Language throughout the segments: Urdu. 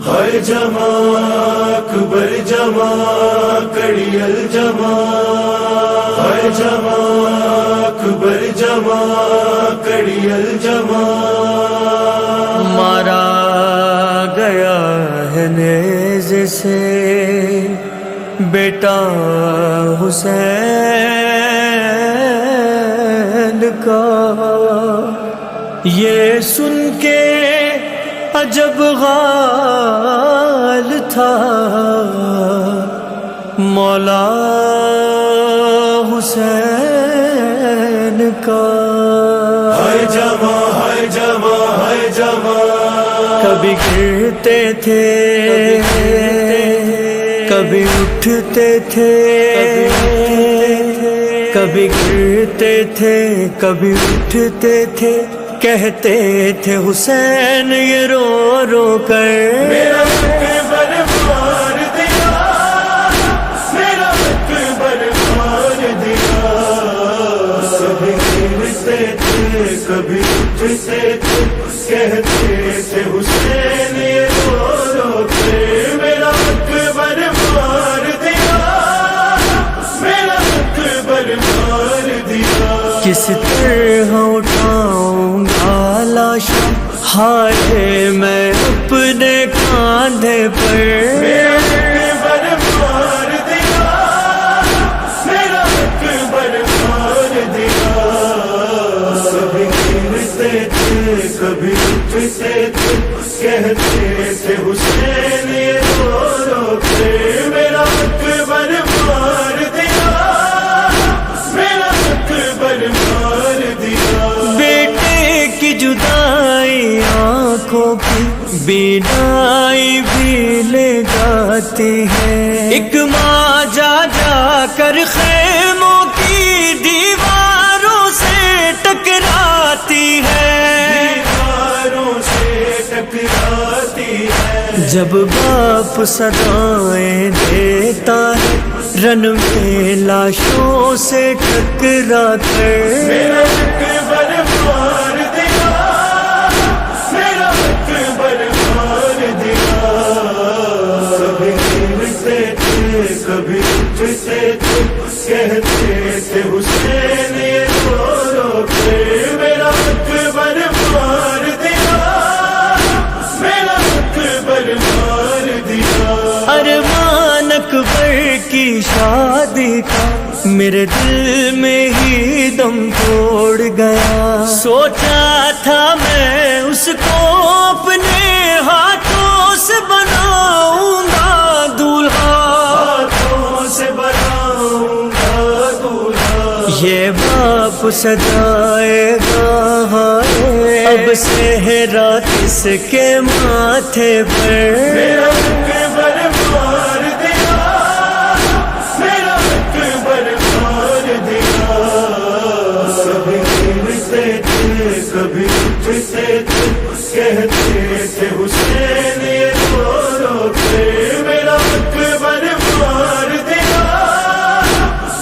ہائے جمع اکبر جمع کڑیل جمع، ہائے جمع اکبر جمع کڑیل جمع، مارا گیا ہے نیزے سے بیٹا حسین کا، یہ سن کے عجب غال تھا مولا حسین کا۔ ہائے جمع ہائے جمع ہائے جمع، کبھی گرتے تھے کبھی اٹھتے تھے، کبھی گرتے تھے کبھی اٹھتے تھے، کہتے تھے حسین یہ رو رو کر میرا اکبر مار دیا، میرا اکبر مار دیا، کبھی گرتے تھے کبھی اٹھتے تھے، کہتے تھے حسین یہ رو رو کر میرا اکبر مار دیا، میرا اکبر مار دیا۔ کس طرح اٹھاؤں گا لاشا ہائے میں اپنے کاندھے پر، میرا اکبر مار دیا، میرا اکبر مار دیا، کبھی گرتے تھے کبھی اٹھتے تھے، کہتے تھے حسین یہ رو رو کے میرا اکبر مار دیا، میرا اکبر مار دیا۔ بیٹے کی جدائی آنکھوں کی بینائی بھی لے جاتی ہے، ایک ماں جا جا کر خیموں کی دیواروں سے ٹکراتی ہے، دیواروں سے ٹکراتی ہے، جب باپ صدائیں دیتا ہے رن میں لاشوں سے ٹکرا کر، میرا اکبر مار دیا، میرا اکبر مار دیا، کبھی گرتے تھے کبھی اٹھتے تھے، کہتے تھے حسین یہ رو رو کے میرا اکبر مار دیا، میرا اکبر مار دیا۔ ارمان اکبر کی شادی کا میرے دل میں ہی دم توڑ گیا، سوچا تھا میں اس کو اپنے ہاتھوں سے بناؤں گا دولہا، ہاتھوں سے بناؤں گا دولہا، یہ باپ سجائے گا اب صحرا کس کے ماتھے پر، میرا اکبر مار دیا، میرا اکبر مار دیا، کبھی گرتے تھے کبھی اٹھتے تھے، کہتے تھے حسین یہ رو رو کے میرا اکبر مار دیا،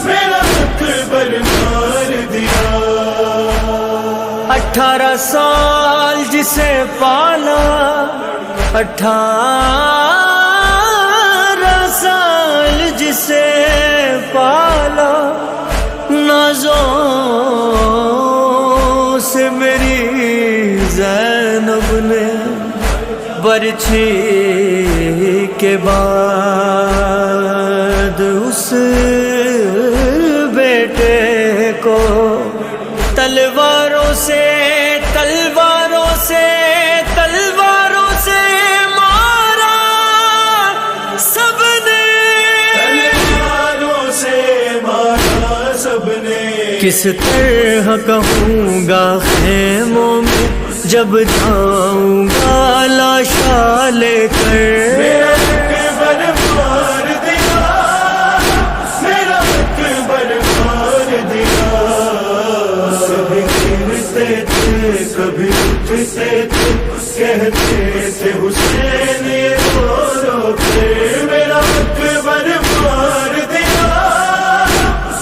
میرا اکبر مار دیا۔ 18 سال جسے پالا، 18 سال جسے پالا، نازوں سے میری زینب نے برچھی کے بعد اس بیٹے کو تلواروں سے مارا سب نے، تلواروں سے مارا سب نے، کس طرح کہوں گا خیموں میں جب جاؤں گا لاشا لے کر، میرا اکبر مار دیا، میرا اکبر مار دیا، کبھی گرتے تھے کبھی اٹھتے تھے، کہتے تھے حسین یہ رو رو کے میرا اکبر مار دیا،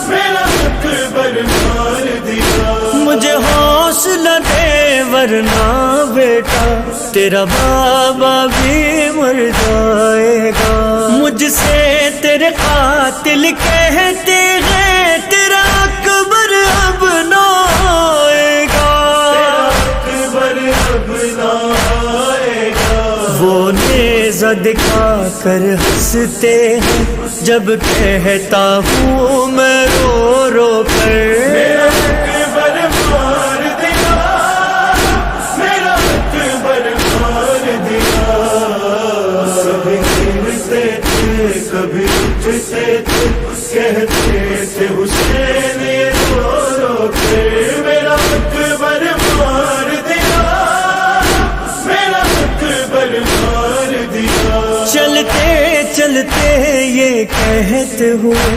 میرا اکبر مار دیا۔ مجھے حوصلہ دے ورنہ بیٹا بیٹا تیرا بابا بھی مر جائے گا، مجھ سے تیرے قاتل کہتے ہیں تیرا اکبر اب نہ آئے گا، اکبر اب نہ آئے گا۔ وہ نیزہ دکھا کر ہنستے ہیں جب کہتا ہوں میں رو رو کر، میرا اکبر مار دیا، میرا اکبر مار دیا۔ کبھی گرتے تھے کبھی اٹھتے تھے، کہتے تھے حسین یہ رو رو کے، میرا اکبر مار دیا، میرا اکبر مار دیا۔ چلتے چلتے یہ کہتے ہوئے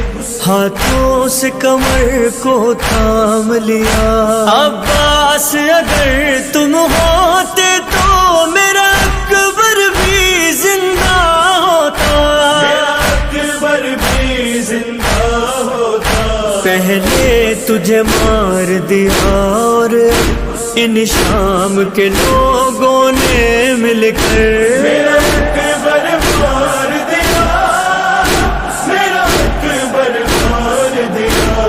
ہاتھوں سے کمر کو تھام لیا، عباس اگر تم ہوتے تو میرا اکبر بھی زندہ ہوتا، میرا اکبر بھی زندہ ہوتا۔ پہلے تجھے مار دیا اور ان شام کے لوگوں نے مل کر میرا اکبر مار دیا، میرا اکبر مار دیا۔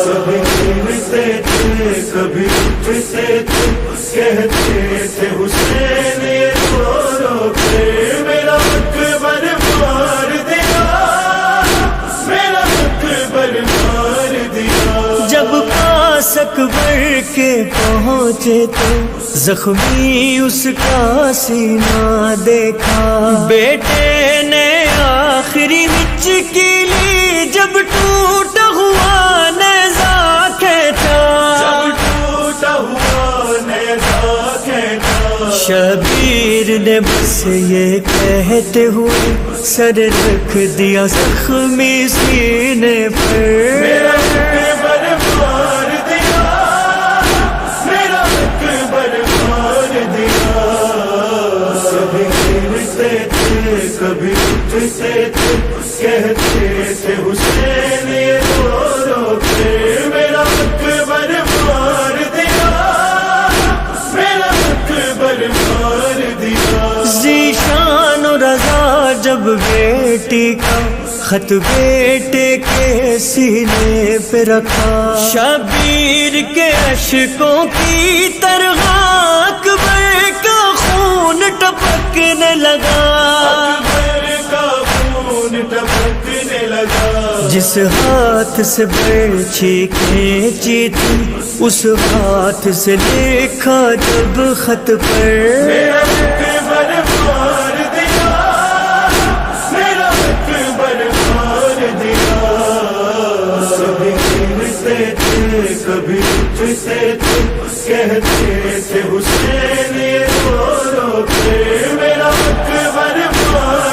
کبھی گرتے تھے کبھی اٹھتے تھے، کہتے تھے حسین یہ رو رو کے، میرا اکبر مار دیا، میرا اکبر مار دیا۔ جب پاس اکبر کے پہنچے تو زخمی اس کا سینہ دیکھا، بیٹے نے آخری مچکی لی جب ٹوٹا ہوا نیزہ کھینچا، جب ٹوٹا ہوا نیزہ کھینچا۔ شبیر نے بس یہ کہتے ہوئے سر رکھ دیا زخمی سینے پر، میرا اکبر مار دیا، میرا اکبر مار دیا۔ کبھی گرتے تھے کبھی اٹھتے تھے، کہتے تھے حسین یہ رو رو کے، میرا اکبر مار دیا، میرا اکبر مار دیا۔ ذیشان و رضا جب بیٹی کا خط بیٹے کے سینے پہ رکھا، شبیر کے اشکوں کی طرح اکبر کا خون ٹپکنے لگا، اکبر کا خون ٹپکنے لگا۔ جس ہاتھ سے برچھی کھینچی تھی اس ہاتھ سے لکھا جب خط پر، میرا اکبر مار دیا، میرا اکبر مار دیا۔ کبھی گرتے تھے کبھی اٹھتے تھے، کہتے تھے حسین یہ رو رو کے، میرا اکبر مار